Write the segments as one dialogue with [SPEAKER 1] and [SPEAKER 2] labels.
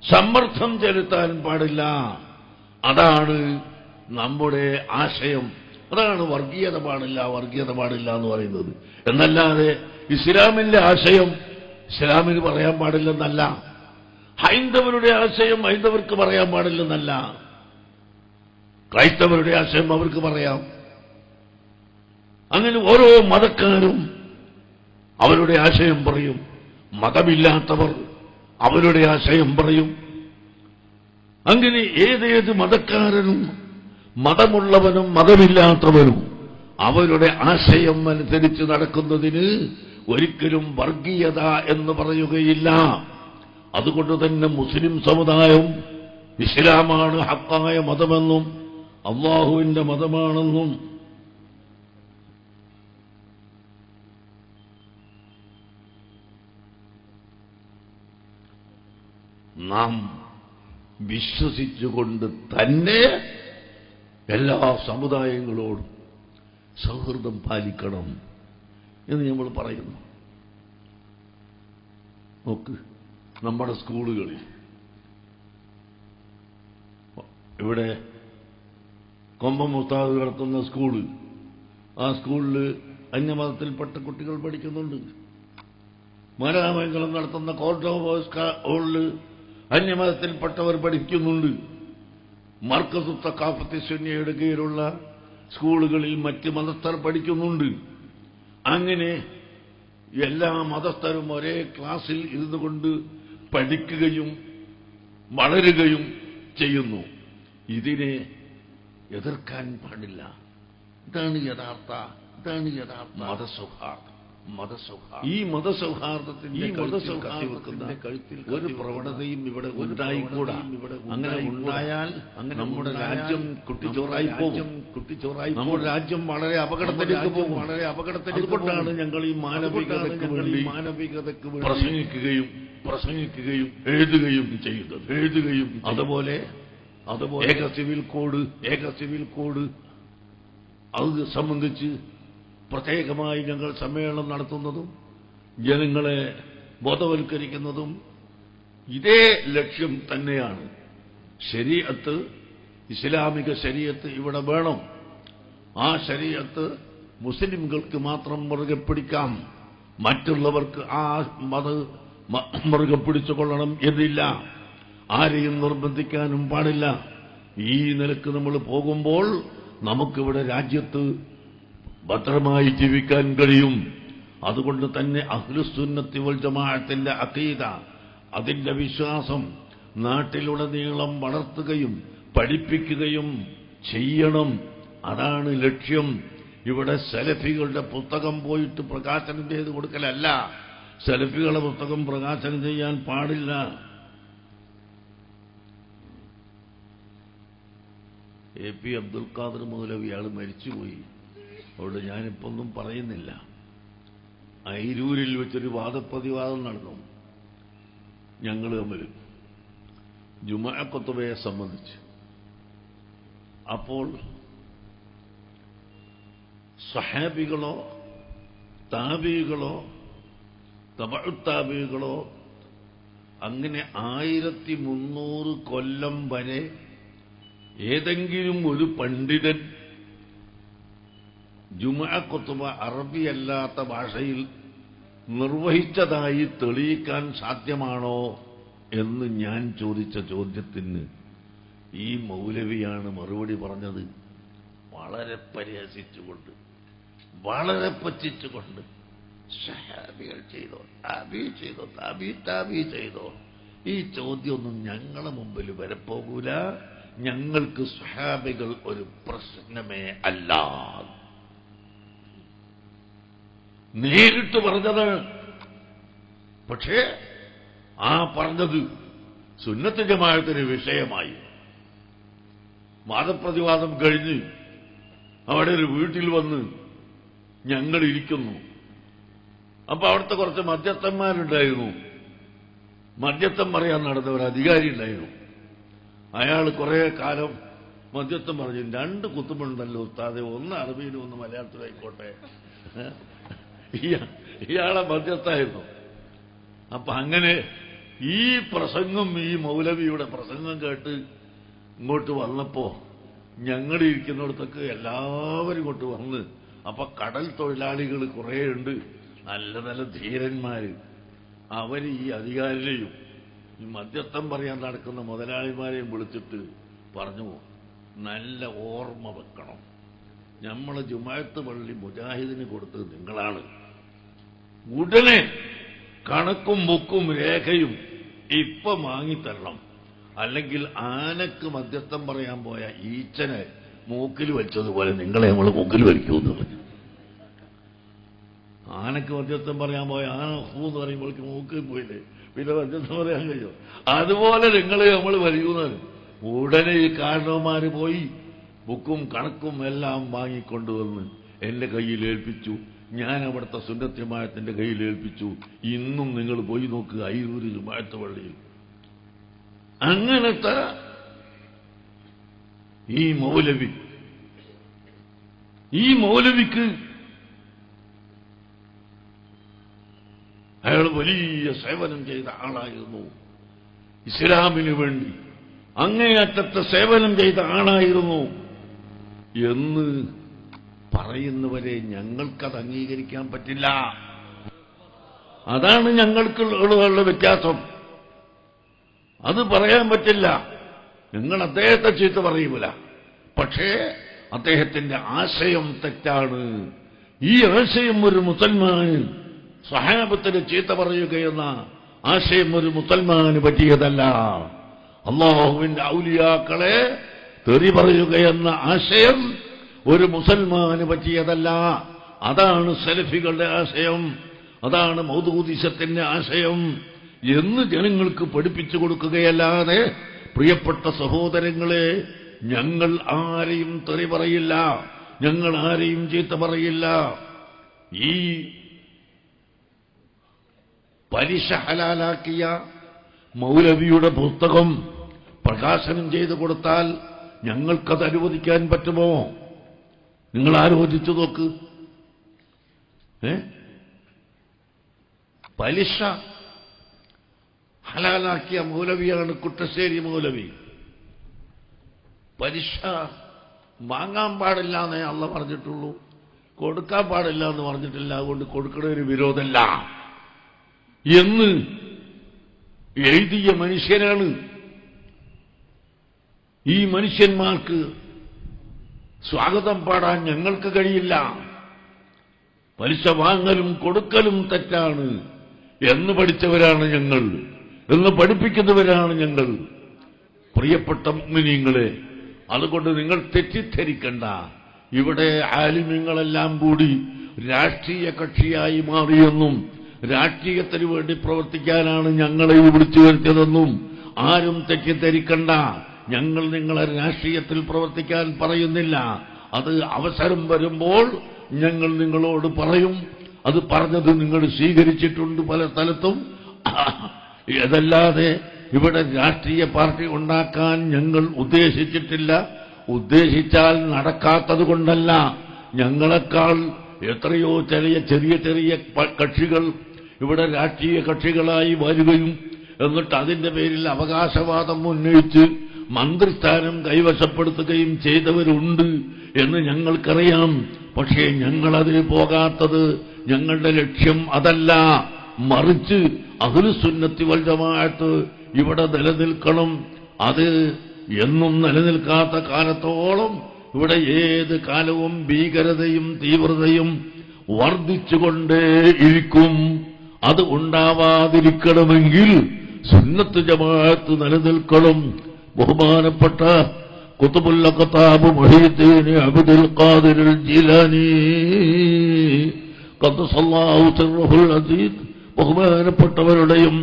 [SPEAKER 1] സമ്മർദ്ദം ചെലുത്താൻ പാടില്ല. അതാണ് നമ്മുടെ ആശയം. അതാണ് വർഗീയത പാടില്ല എന്ന് പറയുന്നത്. എന്നല്ലാതെ ഇസ്ലാമിന്റെ ആശയം ഇസ്ലാമിന് പറയാൻ പാടില്ലെന്നല്ല, ഹൈന്ദവരുടെ ആശയം ഹൈന്ദവർക്ക് പറയാൻ പാടില്ലെന്നല്ല, ക്രൈസ്തവരുടെ ആശയം അവർക്ക് പറയാം. അങ്ങനെ ഓരോ മതക്കാരും അവരുടെ ആശയം പറയും. മതമില്ലാത്തവർ അവരുടെ ആശയം പറയും. അങ്ങനെ ഏതേത് മതക്കാരനും മതമുള്ളവനും മതമില്ലാത്തവനും അവരുടെ ആശയം അനുസരിച്ച് നടക്കുന്നതിന് ഒരിക്കലും വർഗീയത എന്ന് പറയുകയില്ല. അതുകൊണ്ട് തന്നെ മുസ്ലിം സമുദായം ഇസ്ലാമാണ് ഹക്കായ മതമെന്നും അള്ളാഹുവിന്റെ മതമാണെന്നും നാം വിശ്വസിച്ചുകൊണ്ട് തന്നെ എല്ലാ സമുദായങ്ങളോടും സൗഹൃദം പാലിക്കണം എന്ന് നമ്മൾ പറയുന്നു. നോക്ക്, നമ്മുടെ സ്കൂളുകളിൽ ഇവിടെ കൊമ്പം മുസ്താദ് നടത്തുന്ന സ്കൂള്, ആ സ്കൂളിൽ അന്യമതത്തിൽപ്പെട്ട കുട്ടികൾ പഠിക്കുന്നുണ്ട്. മാരാമംഗലം നടത്തുന്ന കോർട്ട് ഓഫ് ബോയ്സ് സ്കൂളിൽ അന്യമതത്തിൽപ്പെട്ടവർ പഠിക്കുന്നുണ്ട്. മർക്കസു തഖാഫത്തി സുന്നിയയുടെ കീഴിലുള്ള സ്കൂളുകളിൽ മറ്റ് മതസ്ഥർ പഠിക്കുന്നുണ്ട്. അങ്ങനെ എല്ലാ മതസ്ഥരും ഒരേ ക്ലാസ്സിൽ ഇരുന്നു കൊണ്ട് പഠിക്കുകയും വളരുകയും ചെയ്യുന്നു. ഇതിനെ എതിർക്കാൻ പാടില്ല. ഇതാണ് യഥാർത്ഥ മതസൗഹാർദ്ദം. ഈ മതസൗഹാർദ്ദത്തിന്റെ കഴുത്തിൽ ഒരു പ്രവണതയും ഇവിടെ ഉണ്ടായിക്കൂടാ. അങ്ങനെ ഉണ്ടായാൽ നമ്മുടെ രാജ്യം കുട്ടിച്ചോറായി പോകും. നമ്മുടെ രാജ്യം വളരെ അപകടത്തിലേക്ക് പോകും. അതുകൊണ്ടാണ് ഞങ്ങൾ ഈ മാനവികതയ്ക്ക് വേണ്ടി പ്രസംഗിക്കുകയും എഴുതുകയും ചെയ്യുന്നത്. അതുപോലെ ഏക സിവിൽ കോഡ് അത് സംബന്ധിച്ച് പ്രത്യേകമായി ഞങ്ങൾ സമ്മേളനം നടത്തുന്നതും ജനങ്ങളെ ബോധവൽക്കരിക്കുന്നതും ഇതേ ലക്ഷ്യം തന്നെയാണ്. ശരീഅത്ത്, ഇസ്ലാമിക ശരീഅത്ത് ഇവിടെ വേണം. ആ ശരീഅത്ത് മുസ്ലിംകൾക്ക് മാത്രം മുറുകെ പിടിക്കാം, മറ്റുള്ളവർക്ക് ആ മുറുകെ പിടിച്ചുകൊള്ളണം എന്നില്ല. ആരെയും നിർബന്ധിക്കാനും പാടില്ല. ഈ നിലക്ക് നമ്മൾ പോകുമ്പോൾ നമുക്കിവിടെ രാജ്യത്ത് ഭദ്രമായി ജീവിക്കാൻ കഴിയും. അതുകൊണ്ട് തന്നെ അഹ്ലുസുന്നത്തി വൽ ജമാഅത്തിന്റെ അഖീദ, അതിന്റെ വിശ്വാസം നാട്ടിലുടനീളം വളർത്തുകയും പഠിപ്പിക്കുകയും ചെയ്യണം. അതാണ് ലക്ഷ്യം. ഇവിടെ സലഫികളുടെ പുസ്തകം പോയിട്ട് പ്രകാശനം ചെയ്ത് കൊടുക്കലല്ല. സലഫികളുടെ പുസ്തകം പ്രകാശനം ചെയ്യാൻ പാടില്ല. എ.പി. അബ്ദുൽ ഖാദർ മൗലവി ആൾ മരിച്ചുപോയി. അതുകൊണ്ട് ഞാനിപ്പൊന്നും പറയുന്നില്ല. അയിരൂരിൽ വെച്ചൊരു വാദപ്രതിവാദം നടന്നു ഞങ്ങൾ തമ്മിൽ ജുമാ ഖുത്ബയെ സംബന്ധിച്ച്. അപ്പോൾ സ്വഹാബികളോ താബികളോ തബഉ താബികളോ അങ്ങനെ 1300 കൊല്ലം വരെ ഏതെങ്കിലും ഒരു പണ്ഡിതൻ ജുമുഅ ഖുത്ബ അറബിയല്ലാത്ത ഭാഷയിൽ നിർവഹിച്ചതായി തെളിയിക്കാൻ സാധ്യമാണോ എന്ന് ഞാൻ ചോദിച്ച ചോദ്യത്തിന് ഈ മൗലവിയാണ് മറുപടി പറഞ്ഞത്. വളരെ പരിഹസിച്ചുകൊണ്ട്, വളരെ പറ്റിച്ചുകൊണ്ട്, സഹാബികൾ ചെയ്തോ, താബി ചെയ്തോ, ഈ ചോദ്യമൊന്നും ഞങ്ങളെ മുമ്പിൽ വരപ്പോകൂല. ഞങ്ങൾക്ക് സ്വഹാബികൾ ഒരു പ്രശ്നമേ അല്ല. നേരിട്ട് പറഞ്ഞതാണ്. പക്ഷേ ആ പറഞ്ഞത് സുന്നത്ത് ജമാഅത്തിന് വിഷയമായി. വാദപ്രതിവാദം കഴിഞ്ഞ് അവിടെ ഒരു വീട്ടിൽ വന്ന് ഞങ്ങൾ ഇരിക്കുന്നു. അപ്പൊ അവിടുത്തെ കുറച്ച് മധ്യസ്ഥന്മാരുണ്ടായിരുന്നു. മധ്യസ്ഥം പറയാൻ നടന്ന ഒരു അധികാരി ഉണ്ടായിരുന്നു. അയാൾ കുറെ കാലം മധ്യസ്ഥം പറഞ്ഞു. 2 കുത്തുമുണ്ടല്ലോ ഉസ്താദെ, ഒന്ന് അറബിയിലും ഒന്ന് മലയാളത്തിലായിക്കോട്ടെ. ഇയാളെ മധ്യസ്ഥായിരുന്നു. അപ്പൊ അങ്ങനെ ഈ പ്രസംഗം, ഈ മൗലവിയുടെ പ്രസംഗം കേട്ട് ഇങ്ങോട്ട് വന്നപ്പോ ഞങ്ങളിരിക്കുന്നിടത്തൊക്കെ എല്ലാവരും ഇങ്ങോട്ട് വന്ന്, അപ്പൊ കടൽ തൊഴിലാളികൾ കുറേയുണ്ട്, നല്ല നല്ല ധീരന്മാര്. അവർ ഈ അധികാരിയെയും ഈ മധ്യസ്ഥം പറയാൻ നടക്കുന്ന മുതലാളിമാരെയും വിളിച്ചിട്ട് പറഞ്ഞു, നല്ല ഓർമ്മ വെക്കണം, നമ്മൾ ജുമാഅത്ത് പള്ളി മുജാഹിദിന് കൊടുത്തത് നിങ്ങളാണ്. ഉടനെ കണക്കും ബുക്കും രേഖയും ഇപ്പൊ വാങ്ങിത്തരണം, അല്ലെങ്കിൽ ആനക്ക് മധ്യസ്ഥം പറയാൻ പോയ ഈച്ചനെ മൂക്കിൽ വലിച്ചതുപോലെ നിങ്ങളെ നമ്മൾ മൂക്കിൽ വലിക്കുമെന്ന് പറഞ്ഞു. ആനക്ക് മധ്യസ്ഥം പറയാൻ പോയ ആന എന്ന് പറയുമ്പോൾ മൂക്കിൽ പോയില്ലേ, പിന്നെ മധ്യസ്ഥം പറയാൻ കഴിയോ? അതുപോലെ നിങ്ങളെ നമ്മൾ വലിക്കുന്നത്. ഉടനെ ഈ കാരണവന്മാര് പോയി ബുക്കും കണക്കും എല്ലാം വാങ്ങിക്കൊണ്ടുവന്ന് എന്റെ കയ്യിൽ ഏൽപ്പിച്ചു. ഞാൻ അവിടുത്തെ സുന്നത്ത് ജമാഅത്തിന്റെ കയ്യിൽ ഏൽപ്പിച്ചു. ഇന്നും നിങ്ങൾ പോയി നോക്കുക അയ്യൂര് ജുമാഅത്ത് പള്ളിയിൽ. അങ്ങനത്തെ ഈ മൗലവിക്ക് അയാൾ വലിയ സേവനം ചെയ്ത ആളായിരുന്നു. ഇസ്ലാമിന് വേണ്ടി അങ്ങേയറ്റത്തെ സേവനം ചെയ്ത ആളായിരുന്നു എന്ന് പറയുന്നവരെ ഞങ്ങൾക്കത് അംഗീകരിക്കാൻ പറ്റില്ല. അതാണ് ഞങ്ങൾക്കുള്ള വ്യത്യാസം. അത് പറയാൻ പറ്റില്ല. നിങ്ങൾ അദ്ദേഹത്തെ ചീത്ത പറയൂല, പക്ഷേ അദ്ദേഹത്തിന്റെ ആശയം തെറ്റാണ്. ഈ ആശയം ഒരു മുസൽമാൻ സ്വഹാബത്തിന് ചീത്ത പറയുകയെന്ന ആശയം ഒരു മുസൽമാന് പറ്റിയതല്ല. അല്ലാഹുവിന്റെ ഔലിയാക്കളെ തെറി പറയുകയെന്ന ആശയം ഒരു മുസൽമാന് പറ്റിയതല്ല. അതാണ് സലഫികളുടെ ആശയം, അതാണ് മൗദൂദിസത്തിന്റെ ആശയം എന്ന് ജനങ്ങൾക്ക് പഠിപ്പിച്ചു കൊടുക്കുകയല്ലാതെ, പ്രിയപ്പെട്ട സഹോദരങ്ങളെ, ഞങ്ങൾ ആരെയും തെറി പറയില്ല, ഞങ്ങൾ ആരെയും ചീത്ത പറയില്ല. ഈ പലിശ ഹലാലാക്കിയ മൗലവിയുടെ പുസ്തകം പ്രകാശനം ചെയ്തു കൊടുത്താൽ ഞങ്ങൾക്കത് അനുവദിക്കാൻ പറ്റുമോ? നിങ്ങൾ ആലോചിച്ചു നോക്ക്. പലിശ ഹലാലാക്കിയ മൗലവിയാണ് കുട്ടശ്ശേരി മൗലവി. പലിശ വാങ്ങാൻ പാടില്ല എന്നേ അള്ള പറഞ്ഞിട്ടുള്ളൂ, കൊടുക്കാൻ പാടില്ല എന്ന് പറഞ്ഞിട്ടില്ല. അതുകൊണ്ട് കൊടുക്കുന്നതിന് വിരോധമല്ല എന്ന് എഴുതിയ മനുഷ്യനാണ്. ഈ മനുഷ്യന്മാർക്ക് സ്വാഗതം പാടാൻ ഞങ്ങൾക്ക് കഴിയില്ല. പലിശ വാങ്ങലും കൊടുക്കലും തെറ്റാണ് എന്ന് പഠിച്ചവരാണ് ഞങ്ങൾ, എന്ന് പഠിപ്പിക്കുന്നവരാണ് ഞങ്ങൾ. പ്രിയപ്പെട്ട മുഅ്മിനീങ്ങളെ, അതുകൊണ്ട് നിങ്ങൾ തെറ്റിദ്ധരിക്കണ്ട. ഇവിടെ ആലിമീങ്ങളെല്ലാം കൂടി രാഷ്ട്രീയ കക്ഷിയായി മാറിയെന്നും രാഷ്ട്രീയത്തിന് വേണ്ടി പ്രവർത്തിക്കാനാണ് ഞങ്ങളെ വിളിച്ചു വരുത്തിയതെന്നും ആരും തെറ്റിദ്ധരിക്കണ്ട. ഞങ്ങൾ നിങ്ങളെ രാഷ്ട്രീയത്തിൽ പ്രവർത്തിക്കാൻ പറയുന്നില്ല. അത് അവസരം വരുമ്പോൾ ഞങ്ങൾ നിങ്ങളോട് പറയും. അത് പറഞ്ഞത് നിങ്ങൾ സ്വീകരിച്ചിട്ടുണ്ട് പല സ്ഥലത്തും. അതല്ലാതെ ഇവിടെ രാഷ്ട്രീയ പാർട്ടി ഉണ്ടാക്കാൻ ഞങ്ങൾ ഉദ്ദേശിച്ചിട്ടില്ല. ഉദ്ദേശിച്ചാൽ നടക്കാത്തത് കൊണ്ടല്ല. ഞങ്ങളെക്കാൾ എത്രയോ ചെറിയ കക്ഷികൾ ഇവിടെ രാഷ്ട്രീയ കക്ഷികളായി വരികയും എന്നിട്ട് അതിന്റെ പേരിൽ അവകാശവാദം ഉന്നയിച്ച് മന്ത്രിസ്ഥാനം കൈവശപ്പെടുത്തുകയും ചെയ്തവരുണ്ട് എന്ന് ഞങ്ങൾക്കറിയാം. പക്ഷേ ഞങ്ങളതിന് പോകാത്തത് ഞങ്ങളുടെ ലക്ഷ്യം അതല്ല. മറിച്ച് അഹ്ലുസുന്നത്തി വൽ ജമാഅത്ത് ഇവിടെ നിലനിൽക്കണം. അത് എന്നും നിലനിൽക്കാത്ത കാലത്തോളം ഇവിടെ ഏത് കാലവും ഭീകരതയും തീവ്രതയും വർദ്ധിച്ചുകൊണ്ടേയിരിക്കും. അത് ഉണ്ടാവാതിരിക്കണമെങ്കിൽ സുന്നത്ത് ജമാഅത്ത് നിലനിൽക്കണം. ബഹുമാനപ്പെട്ട ഖുത്ബുൽ അഖ്താബ് മുഹീദ്ദീൻ അബ്ദുൽ ഖാദിർ ജീലാനി ഖദ്ദസല്ലാഹു സിർറഹുൽ അസീസ് ബഹുമാനപ്പെട്ടവരുടെയും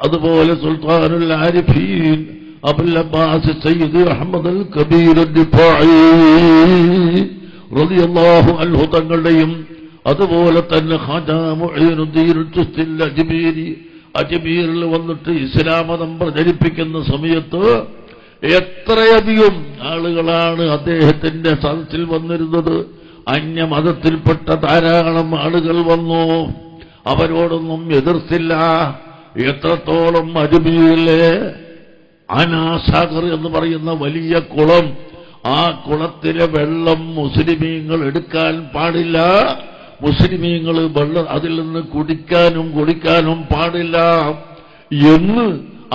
[SPEAKER 1] അതുപോലെ സുൽത്താനുൽ ആരിഫീൻ അബുൽ അബ്ബാസ് സയ്യിദ് അഹ്മദ് അൽ കബീർ ദിഫാഇ റളിയല്ലാഹു അൻഹു തങ്ങളുടെയും അതുപോലെ തന്നെ ഖാജ മുഈനുദ്ദീൻ ചിശ്തി അജ്മീരി അജ്മീറിൽ വന്നിട്ട് ഇസ്ലാം മതം പ്രചരിപ്പിക്കുന്ന സമയത്ത് എത്രയധികം ആളുകളാണ് അദ്ദേഹത്തിന്റെ സദസ്സിൽ വന്നിരുന്നത്. അന്യമതത്തിൽപ്പെട്ട ധാരാളം ആളുകൾ വന്നു. അവരോടൊന്നും എതിർത്തില്ല. എത്രത്തോളം അജ്മീരിലെ അനാസാഗർ എന്ന് പറയുന്ന വലിയ കുളം, ആ കുളത്തിലെ വെള്ളം മുസ്ലിമീങ്ങൾ എടുക്കാൻ പാടില്ല, മുസ്ലിമീങ്ങൾ വെള്ളം അതിൽ നിന്ന് കുടിക്കാനും പാടില്ല എന്ന്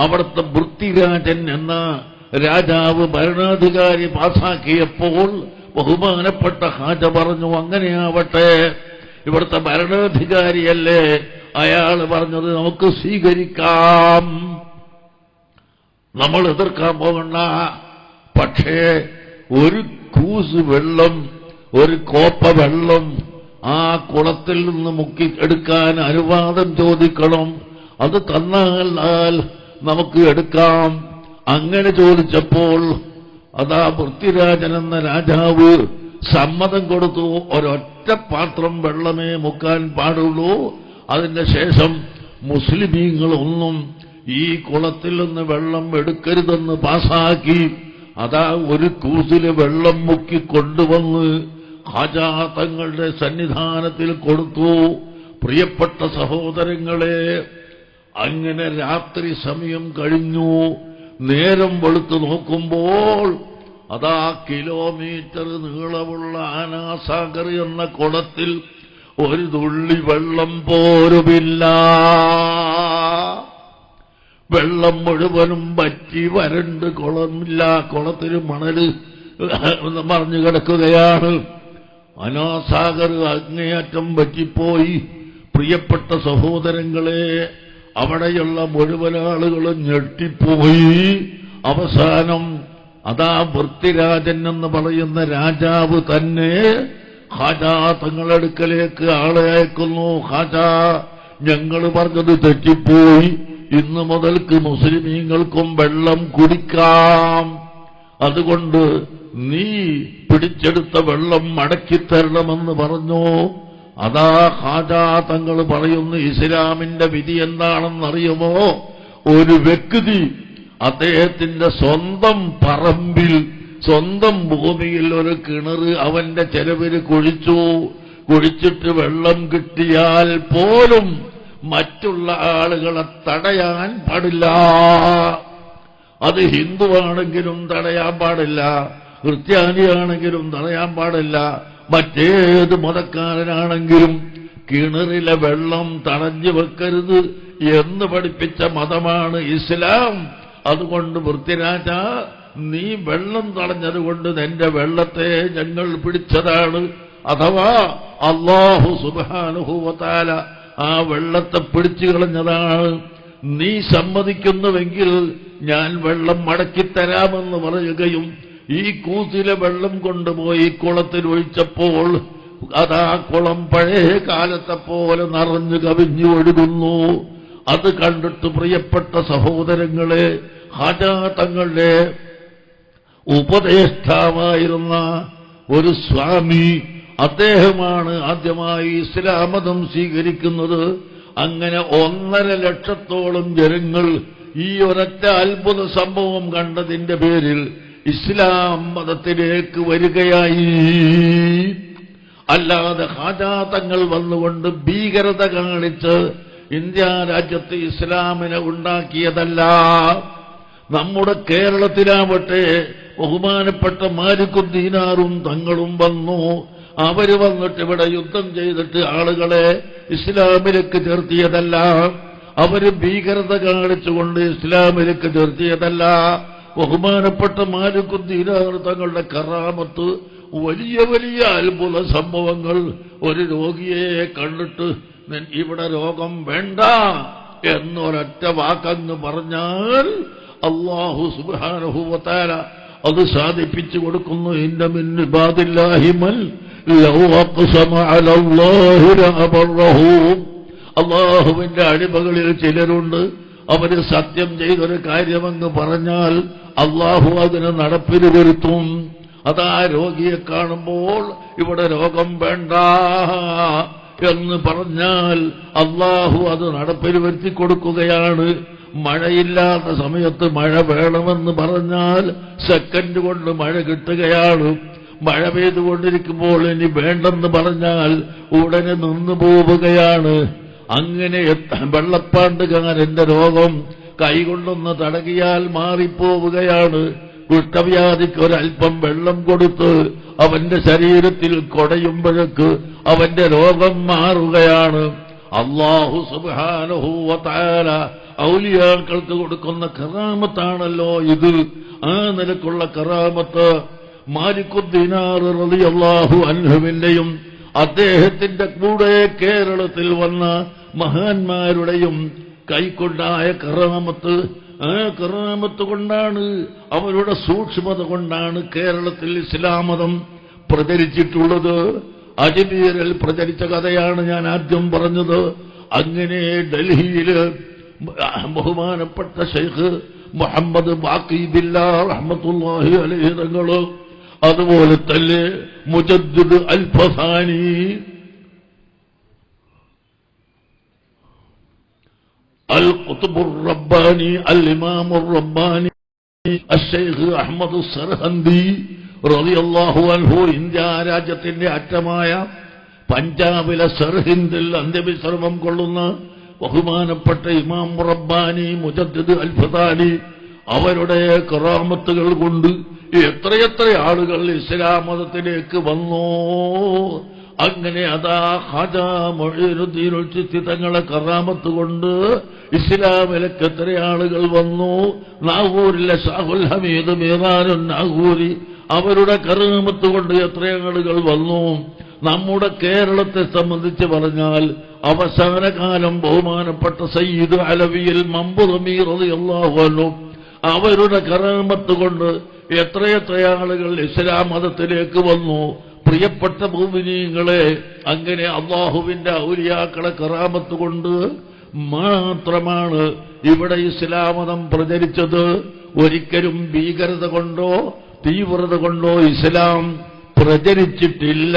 [SPEAKER 1] അവിടുത്തെ പൃഥ്വിരാജൻ എന്ന രാജാവ് ഭരണാധികാരി പാസാക്കിയപ്പോൾ ബഹുമാനപ്പെട്ട ഹാജ പറഞ്ഞു, അങ്ങനെയാവട്ടെ, ഇവിടുത്തെ ഭരണാധികാരിയല്ലേ, അയാൾ പറഞ്ഞത് നമുക്ക് സ്വീകരിക്കാം, നമ്മൾ എതിർക്കാൻ പോകണ്ട. പക്ഷേ ഒരു കൂസ് വെള്ളം, ഒരു കോപ്പ വെള്ളം ആ കുളത്തിൽ നിന്ന് മുക്കി എടുക്കാൻ അനുവാദം ചോദിക്കണം, അത് തന്നാൽ നമുക്ക് എടുക്കാം. അങ്ങനെ ചോദിച്ചപ്പോൾ അതാ പൃഥ്വിരാജൻ എന്ന രാജാവ് സമ്മതം കൊടുത്തു. ഒരൊറ്റ പാത്രം വെള്ളമേ മുക്കാൻ പാടുള്ളൂ, അതിന്റെ ശേഷം മുസ്ലിമീങ്ങളൊന്നും ഈ കുളത്തിൽ നിന്ന് വെള്ളം എടുക്കരുതെന്ന് പാസാക്കി. അതാ ഒരു കൂസില് വെള്ളം മുക്കി കൊണ്ടുവന്ന് ഖാജാ തങ്ങളുടെ സന്നിധാനത്തിൽ കൊടുത്തു. പ്രിയപ്പെട്ട സഹോദരങ്ങളെ, അങ്ങനെ രാത്രി സമയം കഴിഞ്ഞു. നേരം വെളുത്തു നോക്കുമ്പോൾ അതാ കിലോമീറ്റർ നീളമുള്ള ആനാസാഗർ എന്ന കുളത്തിൽ ഒരു തുള്ളി വെള്ളം പോലുമില്ല. വെള്ളം മുഴുവനും വറ്റി വരണ്ട്, കുളമില്ല, കുളത്തിന് മണല് മറിഞ്ഞു കിടക്കുകയാണ്. അനാസാഗർ അങ്ങേയറ്റം വറ്റിപ്പോയി. പ്രിയപ്പെട്ട സഹോദരങ്ങളെ, അവിടെയുള്ള മുഴുവൻ ആളുകളും ഞെട്ടിപ്പോയി. അവസാനം അതാ പൃഥ്വിരാജൻ എന്ന് പറയുന്ന രാജാവ് തന്നെ ഖാജാ തങ്ങളടുക്കലേക്ക് ആളെ അയക്കുന്നു. ഖാജാ, ഞങ്ങൾ പറഞ്ഞത് തെറ്റിപ്പോയി, ഇന്നു മുതൽക്ക് മുസ്ലിമീങ്ങൾക്കും വെള്ളം കുടിക്കാം, അതുകൊണ്ട് നീ പിടിച്ചെടുത്ത വെള്ളം മടക്കിത്തരണമെന്ന് പറഞ്ഞു. അതാ ഖാജാ തങ്ങൾ പറയുന്നു, ഇസ്ലാമിന്റെ വിധി എന്താണെന്നറിയുമോ? ഒരു വ്യക്തി അദ്ദേഹത്തിന്റെ സ്വന്തം പറമ്പിൽ, സ്വന്തം ഭൂമിയിൽ ഒരു കിണർ അവന്റെ ചെലവിന് കുഴിച്ചിട്ട് വെള്ളം കിട്ടിയാൽ പോലും മറ്റുള്ള ആളുകളെ തടയാൻ പാടില്ല. അത് ഹിന്ദുവാണെങ്കിലും തടയാൻ പാടില്ല, ക്രിസ്ത്യാനിയാണെങ്കിലും തടയാൻ പാടില്ല, മറ്റേത് മതക്കാരനാണെങ്കിലും കിണറിലെ വെള്ളം തടഞ്ഞു വെക്കരുത് എന്ന് പഠിപ്പിച്ച മതമാണ് ഇസ്ലാം. അതുകൊണ്ട് പൃഥ്വിരാജ, നീ വെള്ളം തടഞ്ഞതുകൊണ്ട് നിന്റെ വെള്ളത്തെ ഞങ്ങൾ പിടിച്ചതാണ്, അഥവാ അല്ലാഹു സുബ്ഹാനഹു വ തആല ആ വെള്ളത്തെ പിടിച്ചു കളഞ്ഞതാണ്. നീ സമ്മതിക്കുന്നുവെങ്കിൽ ഞാൻ വെള്ളം മടക്കിത്തരാമെന്ന് പറയുകയും ഈ കൂസിലെ വെള്ളം കൊണ്ടുപോയി കുളത്തിൽ ഒഴിച്ചപ്പോൾ അതാ കുളം പഴയ കാലത്തെ പോലെ നിറഞ്ഞു കവിഞ്ഞു ഒഴുകുന്നു. അത് കണ്ടിട്ട് പ്രിയപ്പെട്ട സഹോദരങ്ങളെ, ഖാജാ തങ്ങളുടെ ഉപദേഷ്ടാവായിരുന്ന ഒരു സ്വാമി, അദ്ദേഹമാണ് ആദ്യമായി ഇസ്ലാം മതം സ്വീകരിക്കുന്നത്. അങ്ങനെ 1.5 ലക്ഷത്തോളം ജനങ്ങൾ ഈ ഒരൊറ്റ അത്ഭുത സംഭവം കണ്ടതിന്റെ പേരിൽ ഇസ്ലാം മതത്തിലേക്ക് വരികയായി. അല്ലാതെ ഖാജാ തങ്ങൾ വന്നുകൊണ്ട് ഭീകരത കാണിച്ച് ഇന്ത്യ രാജ്യത്ത് ഇസ്ലാമിനെ ഉണ്ടാക്കിയതല്ല. നമ്മുടെ കേരളത്തിലാവട്ടെ ബഹുമാനപ്പെട്ട മാലിക്കും ദീനാറും തങ്ങളും വന്നു. അവര് വന്നിട്ട് ഇവിടെ യുദ്ധം ചെയ്തിട്ട് ആളുകളെ ഇസ്ലാമിലേക്ക് ചേർത്തിയതല്ല, അവര് ഭീകരത കാണിച്ചുകൊണ്ട് ഇസ്ലാമിലേക്ക് ചേർത്തിയതല്ല. ബഹുമാനപ്പെട്ട മാലിക്കും ദീനാർ തങ്ങളുടെ കറാമത്ത്, വലിയ വലിയ അത്ഭുത സംഭവങ്ങൾ. ഒരു രോഗിയെ കണ്ടിട്ട് ഇവിടെ രോഗം വേണ്ട എന്നൊരൊറ്റ വാക്കങ്ങ് പറഞ്ഞാൽ അല്ലാഹു സുബ്ഹാനഹു വ തആല അത് സാധിപ്പിച്ചു കൊടുക്കുന്നു. ഇന്ന മിൻ ഇബാദില്ലാഹി മൻ ലൗ അഖ്സമ അലല്ലാഹി ലഅബറഹു. അല്ലാഹുവിന്റെ അടിമകളിൽ ചിലരുണ്ട്, അവര് സത്യം ചെയ്തൊരു കാര്യമെന്ന് പറഞ്ഞാൽ അല്ലാഹു അതിന് നടപ്പിന് വരുത്തും. അതാ രോഗിയെ കാണുമ്പോൾ ഇവിടെ രോഗം വേണ്ട എന്ന് പറഞ്ഞാൽ അല്ലാഹു അത് നടപ്പിന് വരുത്തി കൊടുക്കുകയാണ്. മഴയില്ലാത്ത സമയത്ത് മഴ വേണമെന്ന് പറഞ്ഞാൽ സെക്കൻഡ് കൊണ്ട് മഴ കിട്ടുകയാണ്. മഴ പെയ്തുകൊണ്ടിരിക്കുമ്പോൾ ഇനി വേണ്ടെന്ന് പറഞ്ഞാൽ ഉടനെ നിന്നു പോവുകയാണ്. അങ്ങനെ വെള്ളപ്പാണ്ടുകാരന്റെ രോഗം കൈകൊണ്ടൊന്ന് തടകിയാൽ മാറിപ്പോവുകയാണ്. കുഷ്ഠവ്യാധിക്ക് ഒരൽപ്പം വെള്ളം കൊടുത്ത് അവന്റെ ശരീരത്തിൽ കൊടയുമ്പോഴേക്ക് അവന്റെ രോഗം മാറുകയാണ്. അല്ലാഹു സുബ്ഹാനഹു വ തആല ഔലിയാക്കൾക്ക് കൊടുക്കുന്ന കറാമത്താണല്ലോ ഇത്. ആ നിലക്കുള്ള കറാമത്ത് മാലിക്കുദ്ദീനാർ റളിയല്ലാഹു അൻഹുവിന്റെയും അദ്ദേഹത്തിന്റെ കൂടെ കേരളത്തിൽ വന്ന മഹാന്മാരുടെയും കൈക്കൊണ്ടായ കറാമത്ത്, ആ കറാമത്ത് കൊണ്ടാണ്, അവരുടെ സൂക്ഷ്മത കൊണ്ടാണ് കേരളത്തിൽ ഇസ്ലാം മതം പ്രചരിച്ചിട്ടുള്ളത്. അജ്മീരിൽ പ്രചരിച്ച കഥയാണ് ഞാൻ ആദ്യം പറഞ്ഞത്. അങ്ങനെ ഡൽഹിയില് ബഹുമാനപ്പെട്ട ശൈഖ് മുഹമ്മദ് ബാക്കി ബില്ലാ റഹ്മത്തുള്ളാഹി അലൈഹി തങ്ങള്, അതുപോലെ തന്നെ മുജദ്ദിദ് അൽഫസാനി, അൽ ഖുത്ബുർ റബ്ബാനി, അൽ ഇമാമുർ റബ്ബാനി, അശ്ശൈഖ് അഹ്മദ് സർഹന്ദി റളിയല്ലാഹു അൻഹു, ഇന്ത്യ രാജ്യത്തിന്റെ അറ്റമായ പഞ്ചാബിലെ സർഹിന്ദിൽ അന്ത്യവിശ്രമം കൊള്ളുന്ന ബഹുമാനപ്പെട്ട ഇമാം റബ്ബാനി, മുജദ്ദിദ് അൽഫസാനി, അവരുടെ കറാമത്തുകൾ കൊണ്ട് എത്രയെത്ര ആളുകൾ ഇസ്ലാം മതത്തിലേക്ക് വന്നോ. അങ്ങനെ അതാ ഖാജ മുഈനുദ്ദീൻ ചിശ്തി തങ്ങളെ കറാമത്ത് കൊണ്ട് ഇസ്ലാമിലേക്ക് എത്ര ആളുകൾ വന്നു. നാഗൂരിലെ ഷാഹുൽ ഹമീദ് മീറാനുൻ നാഗൂരി, അവരുടെ കറാമത്ത് കൊണ്ട് എത്ര ആളുകൾ വന്നു. നമ്മുടെ കേരളത്തെ സംബന്ധിച്ച് പറഞ്ഞാൽ അവസാന കാലം ബഹുമാനപ്പെട്ട സയ്യിദ് അലവിയിൽ മമ്പുറമി റളിയല്ലാഹു അൻഹു, അവരുടെ കറാമത്ത് കൊണ്ട് എത്രയെത്ര ആളുകൾ ഇസ്ലാം മതത്തിലേക്ക് വന്നു. പ്രിയപ്പെട്ട മുഅ്മിനീങ്ങളെ, അങ്ങനെ അല്ലാഹുവിന്റെ ഔലിയാക്കളെ കറാമത്ത് കൊണ്ട് മാത്രമാണ് ഇവിടെ ഇസ്ലാം മതം പ്രചരിച്ചത്. ഒരിക്കലും ഭീകരത കൊണ്ടോ തീവ്രത കൊണ്ടോ ഇസ്ലാം പ്രചരിച്ചിട്ടില്ല.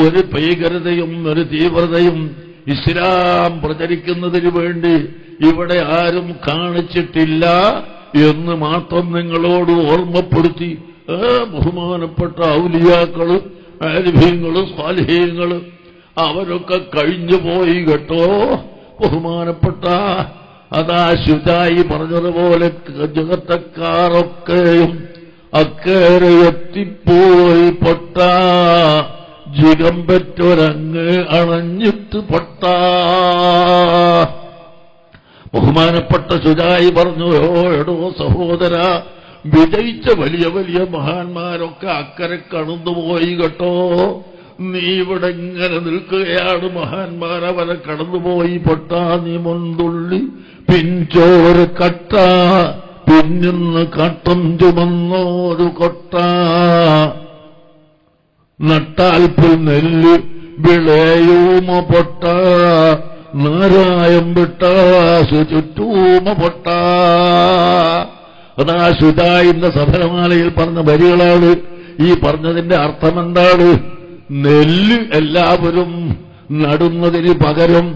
[SPEAKER 1] ഒരു ഭീകരതയും ഒരു തീവ്രതയും ഇസ്ലാം പ്രചരിക്കുന്നതിന് വേണ്ടി ഇവിടെ ആരും കാണിച്ചിട്ടില്ല എന്ന് മാത്രം നിങ്ങളോട് ഓർമ്മപ്പെടുത്തി, ബഹുമാനപ്പെട്ട ഔലിയാക്കള്, ആരിഫീങ്ങള്, സ്വാലിഹീങ്ങള് അവരൊക്കെ കഴിഞ്ഞുപോയി കേട്ടോ. ബഹുമാനപ്പെട്ട അതാ ശുചായി പറഞ്ഞതുപോലെ ജഗത്തക്കാരൊക്കെയും അക്കേറെ എത്തിപ്പോയി പൊട്ട, ജിഗം പെറ്റൊരങ്ങ് അണഞ്ഞിട്ട് പൊട്ട. ബഹുമാനപ്പെട്ട ശുചായി പറഞ്ഞു, എടോ സഹോദര, വിജയിച്ച വലിയ വലിയ മഹാന്മാരൊക്കെ അക്കരെ കടന്നുപോയി കേട്ടോ. നീ ഇവിടെ ഇങ്ങനെ നിൽക്കുകയാണ്. മഹാന്മാർ അവരെ കടന്നുപോയി പൊട്ടാ. നീ മുൻതുള്ളി പിൻചോറ് കട്ട, പിന്നിന്ന് കട്ടം ചുമന്നോരു കൊട്ട, നട്ടാൽപ്പിൽ നെല്ല് വിളയൂമ പൊട്ട, നാരായം വിട്ടാസു ചുറ്റൂമ പൊട്ട. അതാ ശുചായിന്റെ സഫലമാലയിൽ പറഞ്ഞ വരികളാണ്. ഈ പറഞ്ഞതിന്റെ അർത്ഥം എന്താണ്? നെല്ല് എല്ലാവരും നടുന്നതിന് പകരം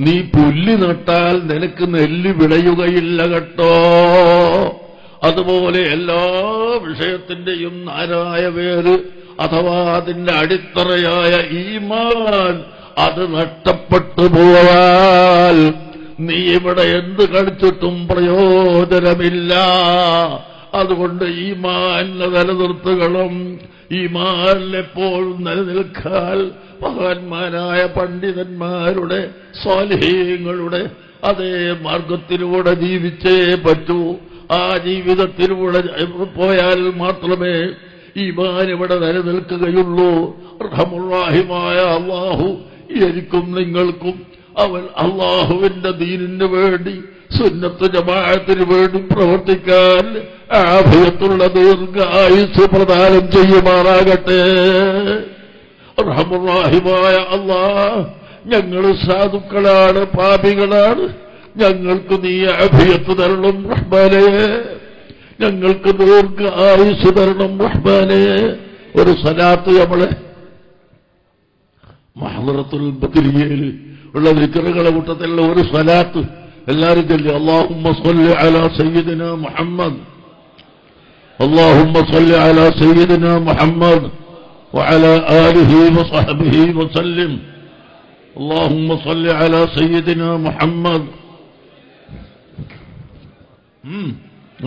[SPEAKER 1] നീ പുല്ല് നട്ടാൽ നിനക്ക് നെല്ല് വിളയുകയില്ല കേട്ടോ. അതുപോലെ എല്ലാ വിഷയത്തിന്റെയും നാരായ വേര് അഥവാ അതിന്റെ അടിത്തറയായ ഈമാൻ അത് നഷ്ടപ്പെട്ടു പോയാൽ നീ ഇവിടെ എന്ത് കളിച്ചിട്ടും പ്രയോജനമില്ല. അതുകൊണ്ട് ഈമാൻ നിലനിർത്തുകളും. ഈമാൻ എപ്പോഴും നിലനിൽക്കാൻ മഹാന്മാരായ പണ്ഡിതന്മാരുടെ സ്വാലിഹീങ്ങളുടെ അതേ മാർഗത്തിലൂടെ ജീവിച്ചേ പറ്റൂ. ആ ജീവിതത്തിലൂടെ പോയാൽ മാത്രമേ ഈമാൻ ഇവിടെ നിലനിൽക്കുകയുള്ളൂ. റഹ്മുർ-റഹീമായ അല്ലാഹു എനിക്കും നിങ്ങൾക്കും അവൻ അള്ളാഹുവിന്റെ ദീനിന് വേണ്ടി സുന്നത്ത് ജമാഅത്തിന് വേണ്ടി പ്രവർത്തിക്കാൻ ആഫിയത്തുള്ള ദീർഘായുസ് പ്രദാനം ചെയ്യുമാറാകട്ടെ. റഹ്മുർ-റഹീമായ അല്ലാഹ്, ഞങ്ങൾ സാധുക്കളാണ്, പാപികളാണ്. ഞങ്ങൾക്ക് നീ ആഫിയത്ത് തരണം റഹ്മാനേ. ഞങ്ങൾക്ക് ദീർഘായുസ് തരണം റഹ്മാനേ. ഒരു സലാത്ത് നമ്മളെ മഹ്ദറത്തുൽ ബദരിയയിൽ ഉള്ള ദിക്റുകളുടെ കൂട്ടത്തിലുള്ള ഒരു സ്വലാത്ത് എല്ലാവരും ചൊല്ലി. അല്ലാഹുമ്മ സ്വല്ലി അലാ സയ്യിദിനാ മുഹമ്മദ്, അല്ലാഹുമ്മ സ്വല്ലി അലാ സയ്യിദിനാ മുഹമ്മദ് വഅലാ ആലിഹി വസഹ്ബിഹി വസല്ലം. اللهم صل على سيدنا محمد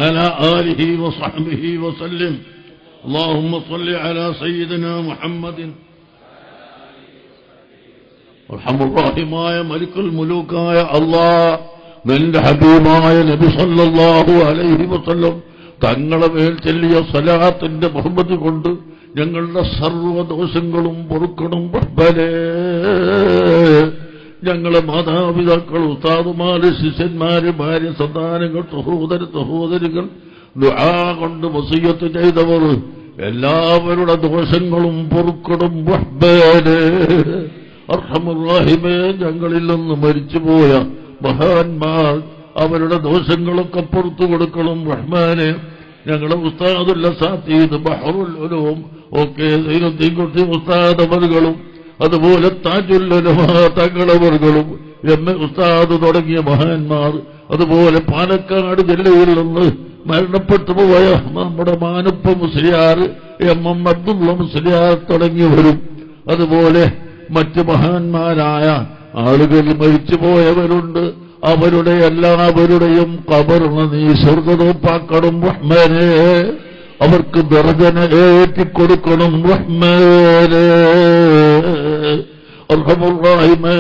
[SPEAKER 1] على آله وصحبه وسلم. اللهم صل على سيدنا محمد. അർഹമുർറഹീമായ മലിക്കുൽ മുലൂക്കായ അല്ലാഹ്, നിന്റെ ഹബീബായ നബി സല്ലല്ലാഹു അലൈഹി വസല്ലം തങ്ങളെ മേൽ ചൊല്ലിയ സ്വലാത്തിന്റെ ബഹുമതി കൊണ്ട് ഞങ്ങളുടെ സർവ്വദോഷങ്ങളും പൊറുക്കണം റബ്ബനേ. ഞങ്ങളെ മാതാപിതാക്കൾ, ഉസ്താദുമാര്, ശിഷ്യന്മാര്, ഭാര്യ, സന്താനങ്ങൾ, സഹോദരികൾ, ദുആ കൊണ്ട് വസിയ്യത്ത് ചെയ്തവർ എല്ലാവരുടെ ദോഷങ്ങളും പൊറുക്കണം റബ്ബനേ. അർഹമുർറഹീമേ, ഞങ്ങളിൽ നിന്ന് മരിച്ചുപോയ മഹാന്മാർ അവരുടെ ദോഷങ്ങളൊക്കെ പുറത്തു കൊടുക്കണം റഹ്മാനെ. ഞങ്ങളുടെ ഉസ്താദുൽ അസാതീദ് ബഹറുൽ ഉലൂം ഒക്കെ സൈനുദ്ദീൻ കുട്ടി ഉസ്താദ് അവറുകളും അതുപോലെ താജുൽ ഉലമാ തങ്ങളവറുകളും എം എ ഉസ്താദ് തുടങ്ങിയ മഹാന്മാർ, അതുപോലെ പാലക്കാട് ജില്ലയിൽ നിന്ന് മരണപ്പെട്ടു പോയ നമ്മുടെ മാനുപ്പ മുസ്ലിയാർ, എം എം അബ്ദുള്ള മുസ്ലിയാർ തുടങ്ങിയവരും അതുപോലെ മറ്റ് മഹാന്മാരായ ആളുകൾ മരിച്ചുപോയവരുണ്ട്. അവരുടെ എല്ലാവരുടെയും ഖബറിനെ നീ സ്വർഗ്ഗതോപ്പാക്കണം റഹ്മാനേ. അവർക്ക് ദർജന ഏറ്റിക്കൊടുക്കണം റഹ്മാനേ. അർഹമുർറഹീമേ,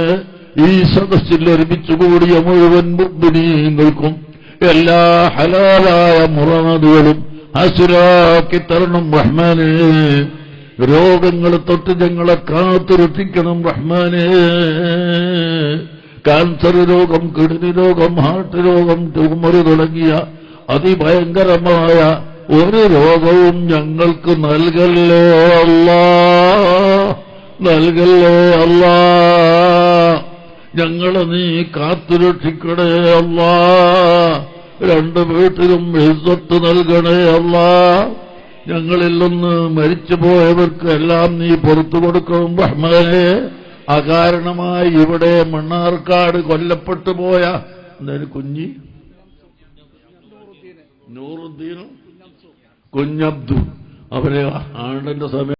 [SPEAKER 1] ഈ സദസ്സിൽ ഒരുമിച്ചുകൂടിയ മുഴുവൻ മുഅ്മിനീങ്ങൾക്കും എല്ലാ ഹലാലായ മുറാദുകളും ഹാസിലാക്കി തരണം റഹ്മാനേ. രോഗങ്ങൾ തൊട്ട് ഞങ്ങളെ കാത്തുരക്ഷിക്കണം റഹ്മാനേ. ക്യാൻസർ രോഗം, കിഡ്നി രോഗം, ഹാർട്ട് രോഗം, ട്യൂമർ തുടങ്ങിയ അതിഭയങ്കരമായ ഒരു രോഗവും ഞങ്ങൾക്ക് നൽകല്ലേ അല്ലാ, നൽകല്ലേ അല്ലാ. ഞങ്ങളെ നീ കാത്തുരക്ഷിക്കണേ അല്ലാ. രണ്ടു വീട്ടിലും ഇസ്സത്ത് നൽകണേ അല്ലാ. ഞങ്ങളിൽ നിന്ന് മരിച്ചുപോയവർക്ക് എല്ലാം നീ പുറത്തു കൊടുക്കണം റഹ്മാനേ. അകാരണമായി ഇവിടെ മണ്ണാർക്കാട് കൊല്ലപ്പെട്ടു പോയ എന്തായാലും നൂറുദ്ദീനും കുഞ്ഞബ്ദു അവരെ ആണ്ടന്റെ സമയം